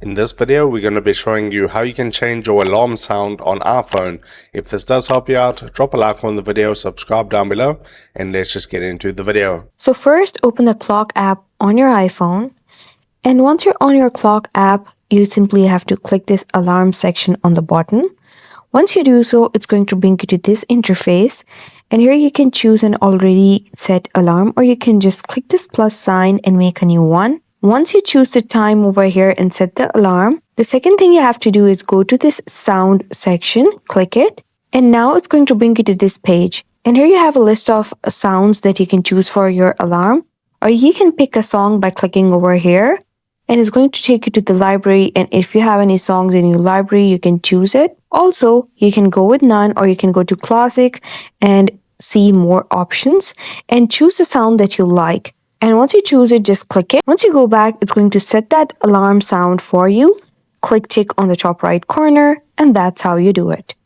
In this video, we're going to be showing you how you can change your alarm sound on iPhone. If this does help you out, drop a like on the video, subscribe down below, and let's just get into the video. So first, open the clock app on your iPhone. And once you're on your clock app, you simply have to click this alarm section on the bottom. Once you do so, it's going to bring you to this interface. And here you can choose an already set alarm, or you can just click this plus sign and make a new one. Once you choose the time over here and set the alarm, the second thing you have to do is go to this sound section, click it, and now it's going to bring you to this page. And here you have a list of sounds that you can choose for your alarm, or you can pick a song by clicking over here, and it's going to take you to the library. And if you have any songs in your library, you can choose it. Also, you can go with none, or you can go to classic and see more options and choose the sound that you like. And once you choose it, just click it. Once you go back, it's going to set that alarm sound for you. Click tick on the top right corner, and that's how you do it.